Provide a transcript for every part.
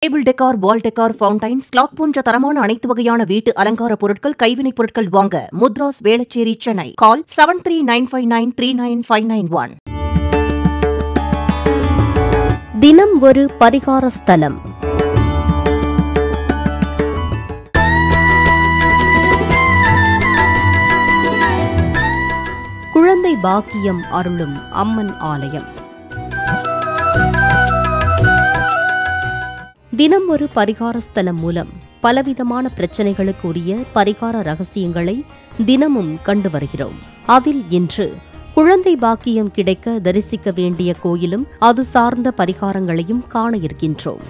Table decor, வால் decor, fountains, clock போன்ற தரமான அனைத்து வகையான வீட்டு அலங்கார பொருட்கள், கைவினைப் பொருட்கள் வாங்க முத்ராஸ், வேளச்சேரி, சென்னை. கால் 7395939591. தினம் ஒரு பரிகார ஸ்தலம். குழந்தை பாக்கியம் அருளும் அம்மன் ஆலயம். தினம் ஒரு பரிகார ஸ்தலம் மூலம் பலவிதமான பிரச்சனைகளுக்கு உரிய பரிகார ரகசியங்களை தினமும் கண்டு வருகிறோம். அதில் இன்று குழந்தை பாக்கியம் கிடைக்க தரிசிக்க வேண்டிய கோயிலும் அது சார்ந்த பரிகாரங்களையும் காண இருக்கின்றோம்.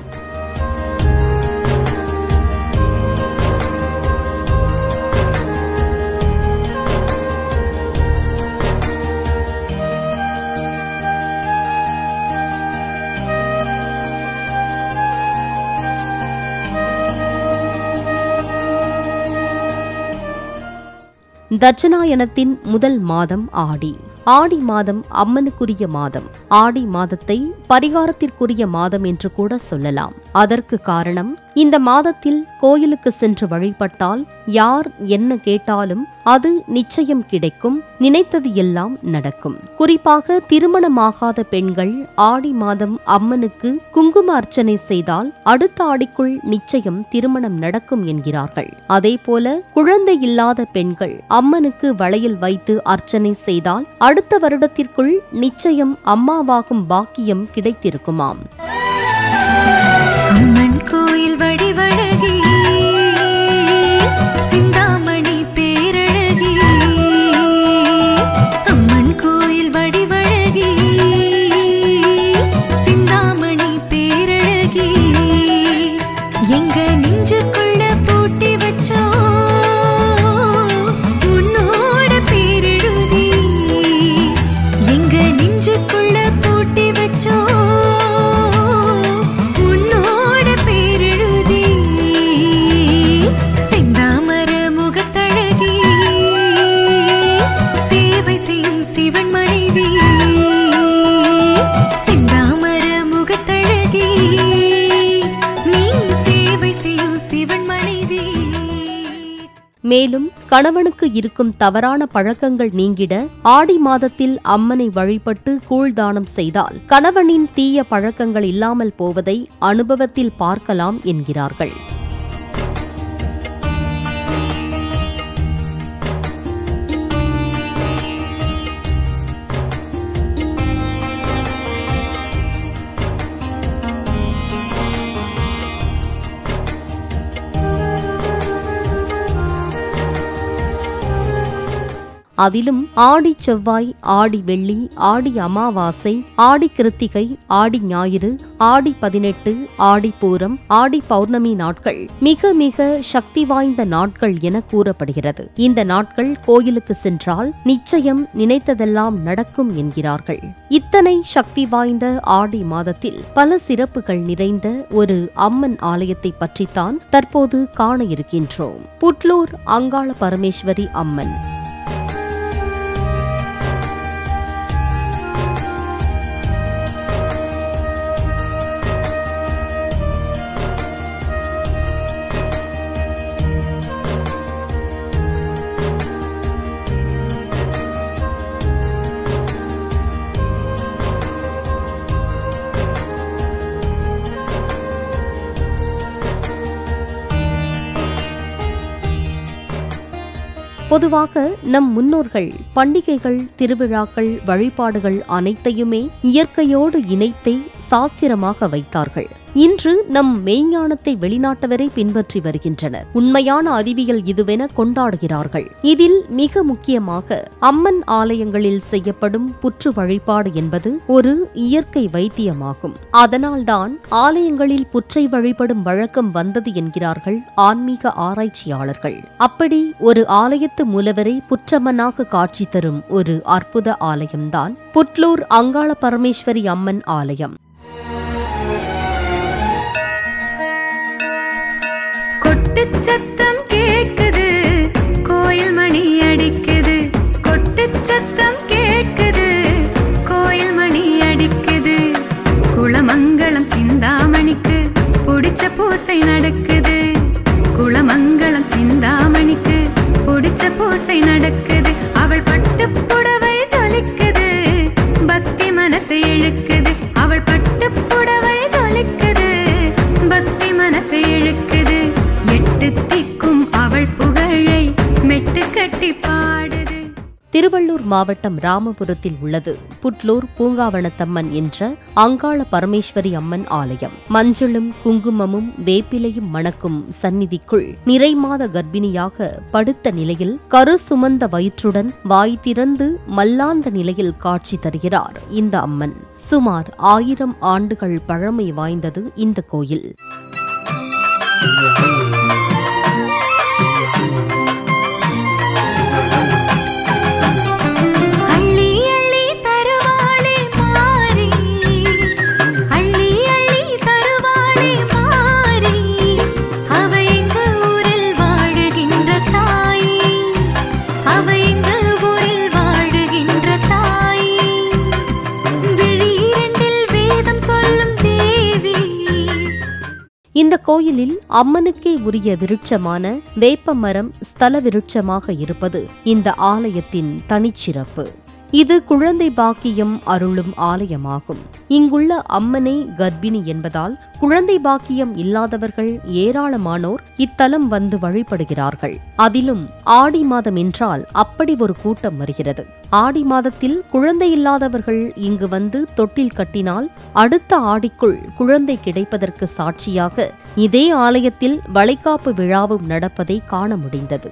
தட்சணாயனத்தின் முதல் மாதம் ஆடி. ஆடி மாதம் அம்மனுக்குரிய மாதம். ஆடி மாதத்தை பரிகாரத்திற்குரிய மாதம் என்று கூட சொல்லலாம். அதற்கு காரணம், இந்த மாதத்தில் கோயிலுக்கு சென்று வழிபட்டால் யார் என்ன கேட்டாலும் அது நிச்சயம் கிடைக்கும், நினைத்தது எல்லாம் நடக்கும். குறிப்பாக திருமணமாகாத பெண்கள் ஆடி மாதம் அம்மனுக்கு குங்கும அர்ச்சனை செய்தால் அடுத்த ஆடிக்குள் நிச்சயம் திருமணம் நடக்கும் என்கிறார்கள். அதேபோல குழந்தை இல்லாத பெண்கள் அம்மனுக்கு வளையல் வைத்து அர்ச்சனை செய்தால் அடுத்த வருடத்திற்குள் நிச்சயம் அம்மாவாகும் பாக்கியம் கிடைத்திருக்குமாம். அம்மன் கோயில் வடிவழகி, சிந்தாமணி பேரழகி. அம்மன் கோயில் வடிவழகி, சிந்தாமணி பேரழகி. எங்க நெஞ்சுக்குள்ள பூட்டி வச்சோ உன்னோட பேரெழுதி. எங்க நெஞ்சுக்குள்ள பூட்டி வச்சோ மேலும் கணவனுக்கு இருக்கும் தவறான பழக்கங்கள் நீங்கிட ஆடி மாதத்தில் அம்மனை வழிபட்டு கூழ்தானம் செய்தால் கணவனின் தீய பழக்கங்கள் இல்லாமல் போவதை அனுபவத்தில் பார்க்கலாம் என்கிறார்கள். அதிலும் ஆடி செவ்வாய், ஆடி வெள்ளி, ஆடி அமாவாசை, ஆடி கிருத்திகை, ஆடி ஞாயிறு, ஆடி 18, ஆடி பூரம், ஆடி பௌர்ணமி நாட்கள் மிக மிக சக்தி வாய்ந்த நாட்கள் என கூறப்படுகிறது. இந்த நாட்கள் கோயிலுக்கு சென்றால் நிச்சயம் நினைத்ததெல்லாம் நடக்கும் என்கிறார்கள். இத்தனை சக்தி வாய்ந்த ஆடி மாதத்தில் பல சிறப்புகள் நிறைந்த ஒரு அம்மன் ஆலயத்தை பற்றித்தான் தற்போது காண இருக்கின்றோம். புட்லூர் அங்காள பரமேஸ்வரி அம்மன். பொதுவாக நம் முன்னோர்கள் பண்டிகைகள், திருவிழாக்கள், வழிபாடுகள் அனைத்தையுமே இயற்கையோடு இணைத்தே சாஸ்திரமாக வைத்தார்கள். இன்று நம் மெய்ஞானத்தை வெளிநாட்டவரை பின்பற்றி வருகின்றனர். உண்மையான அறிவியல் இதுவென கொண்டாடுகிறார்கள். இதில் மிக முக்கியமாக அம்மன் ஆலயங்களில் செய்யப்படும் புற்று வழிபாடு என்பது ஒரு இயற்கை வைத்தியமாகும். அதனால்தான் ஆலயங்களில் புற்றை வழிபடும் வழக்கம் வந்தது என்கிறார்கள் ஆன்மீக ஆராய்ச்சியாளர்கள். அப்படி ஒரு ஆலயத்து மூலவரை புற்றம்மனாக காட்சி தரும் ஒரு அற்புத ஆலயம்தான் புட்லூர் அங்காள பரமேஸ்வரி அம்மன் ஆலயம். சத்தம் கேட்குது, கோயில் மணி அடிக்குது. கொட்டு சத்தம் கேட்குது, கோயில் மணி அடிக்குது. குளமங்கலம் சிந்தாமணிக்கு பிடிச்ச பூசை நடக்குது. குளமங்கலம் சிந்தாமணிக்கு புடிச்ச பூசை நடக்குது. அவள் பட்டு புடவை ஜொலிக்குது, பக்தி மனசை இழுக்குது. அவள் பட்டு புடவை ஜொலிக்குது, பக்தி மனசை இழுக்குது. எட்டு திக்கும் அவள் புகழை மெட்டு கட்டி பாடுது. திருவள்ளூர் மாவட்டம் ராமபுரத்தில் உள்ளது புட்லூர் பூங்காவனத்தம்மன் என்ற அங்காள பரமேஸ்வரி அம்மன் ஆலயம். மஞ்சளும் குங்குமமும் வேப்பிலையும் மணக்கும் சந்நிதிக்குள் நிறைமாத கர்ப்பிணியாக படுத்த நிலையில் கரு சுமந்த வயிற்றுடன் வாய் திறந்து மல்லாந்த நிலையில் காட்சி தருகிறார் இந்த அம்மன். சுமார் 1000 ஆண்டுகள் பழமை வாய்ந்தது இந்த கோயில். இந்த கோயிலில் அம்மனுக்கே உரிய விருட்சமான வேப்பமரம் ஸ்தல விருட்சமாக இருப்பது இந்த ஆலயத்தின் தனிச்சிறப்பு. இது குழந்தை பாக்கியம் அருளும் ஆலயமாகும். இங்குள்ள அம்மனே கர்ப்பிணி என்பதால் குழந்தை பாக்கியம் இல்லாதவர்கள் ஏராளமானோர் இத்தலம் வந்து வழிபடுகிறார்கள். அதிலும் ஆடி மாதம் என்றால் அப்படி ஒரு கூட்டம் வருகிறது. ஆடி மாதத்தில் குழந்தை இல்லாதவர்கள் இங்கு வந்து தொட்டில் கட்டினால் அடுத்த ஆடிக்குள் குழந்தை கிடைப்பதற்கு சாட்சியாக இதே ஆலயத்தில் வளைகாப்பு விழாவும் நடப்பதை காண முடிந்தது.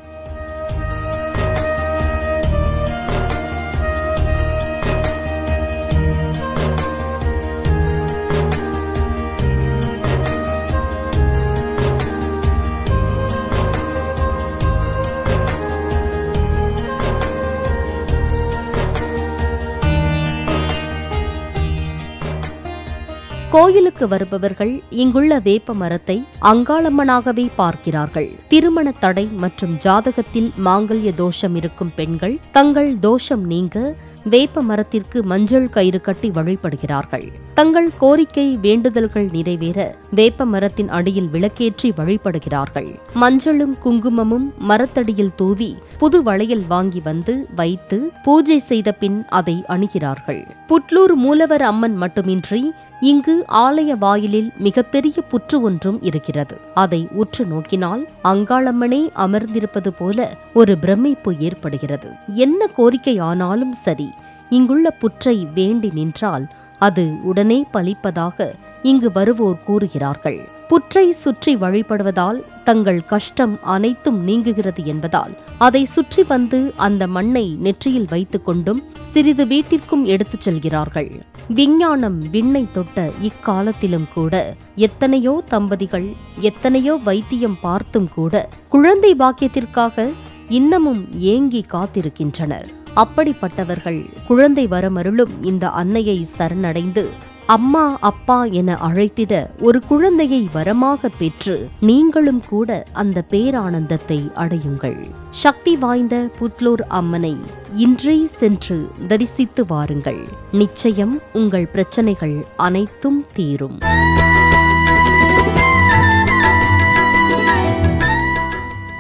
கோயிலுக்கு வருபவர்கள் இங்குள்ள வேப்ப மரத்தை அங்காளம்மனாகவே பார்க்கிறார்கள். திருமண தடை மற்றும் ஜாதகத்தில் மாங்கல்ய தோஷம் இருக்கும் பெண்கள் தங்கள் தோஷம் நீங்க வேப்ப மரத்திற்கு மஞ்சள் கயிறு கட்டி வழிபடுகிறார்கள். தங்கள் கோரிக்கை வேண்டுதல்கள் நிறைவேற வேப்ப மரத்தின் அடியில் விளக்கேற்றி வழிபடுகிறார்கள். மஞ்சளும் குங்குமமும் மரத்தடியில் தூவி புது வளையல் வாங்கி வந்து வைத்து பூஜை செய்த பின் அதை அணிகிறார்கள். புட்லூர் மூலவர் அம்மன் மட்டுமின்றி இங்கு ஆலய வாயிலில் மிகப்பெரிய புற்று ஒன்றும் இருக்கிறது. அதை உற்று நோக்கினால் அங்காளம்மனே அமர்ந்திருப்பது போல ஒரு பிரமிப்பு ஏற்படுகிறது. என்ன கோரிக்கை ஆனாலும் சரி, இங்குள்ள புற்றை வேண்டி நின்றால் அது உடனே பலிப்பதாக இங்கு வருவோர் கூறுகிறார்கள். புற்றை சுற்றி வழிபடுவதால் தங்கள் கஷ்டம் அனைத்தும் நீங்குகிறது என்பதால் அதை சுற்றி வந்து அந்த மண்ணை நெற்றியில் வைத்துக் கொண்டும் சிறிது வீட்டிற்கும் எடுத்துச் செல்கிறார்கள். விஞ்ஞானம் விண்ணை தொட்ட இக்காலத்திலும் கூட எத்தனையோ தம்பதிகள் எத்தனையோ வைத்தியம் பார்த்தும் கூட குழந்தை பாக்கியத்திற்காக இன்னமும் ஏங்கி காத்திருக்கின்றனர். அப்படிப்பட்டவர்கள் குழந்தை வரமருளும் இந்த அன்னையை சரணடைந்து அம்மா அப்பா என அழைத்திட ஒரு குழந்தையை வரமாக பெற்று நீங்களும் கூட அந்த பேரானந்தத்தை அடையுங்கள். சக்தி வாய்ந்த புட்லூர் அம்மனை இன்றே சென்று தரிசித்து வாருங்கள். நிச்சயம் உங்கள் பிரச்சனைகள் அனைத்தும் தீரும்.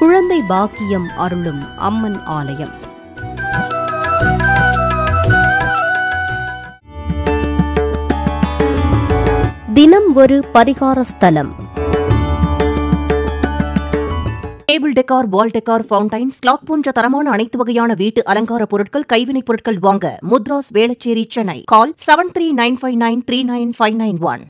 குழந்தை பாக்கியம் அருளும் அம்மன் ஆலயம். தினம் ஒரு பரிகார ஸ்தலம். டேபிள் டெக்கார், வால் டெக்கார், ஃபவுண்டைன்ஸ், கிளாக் போன்ற தரமான அனைத்து வகையான வீட்டு அலங்கார பொருட்கள், கைவினைப் பொருட்கள் வாங்க முத்ராஸ் வேளச்சேரி, சென்னை. கால் 7395939591.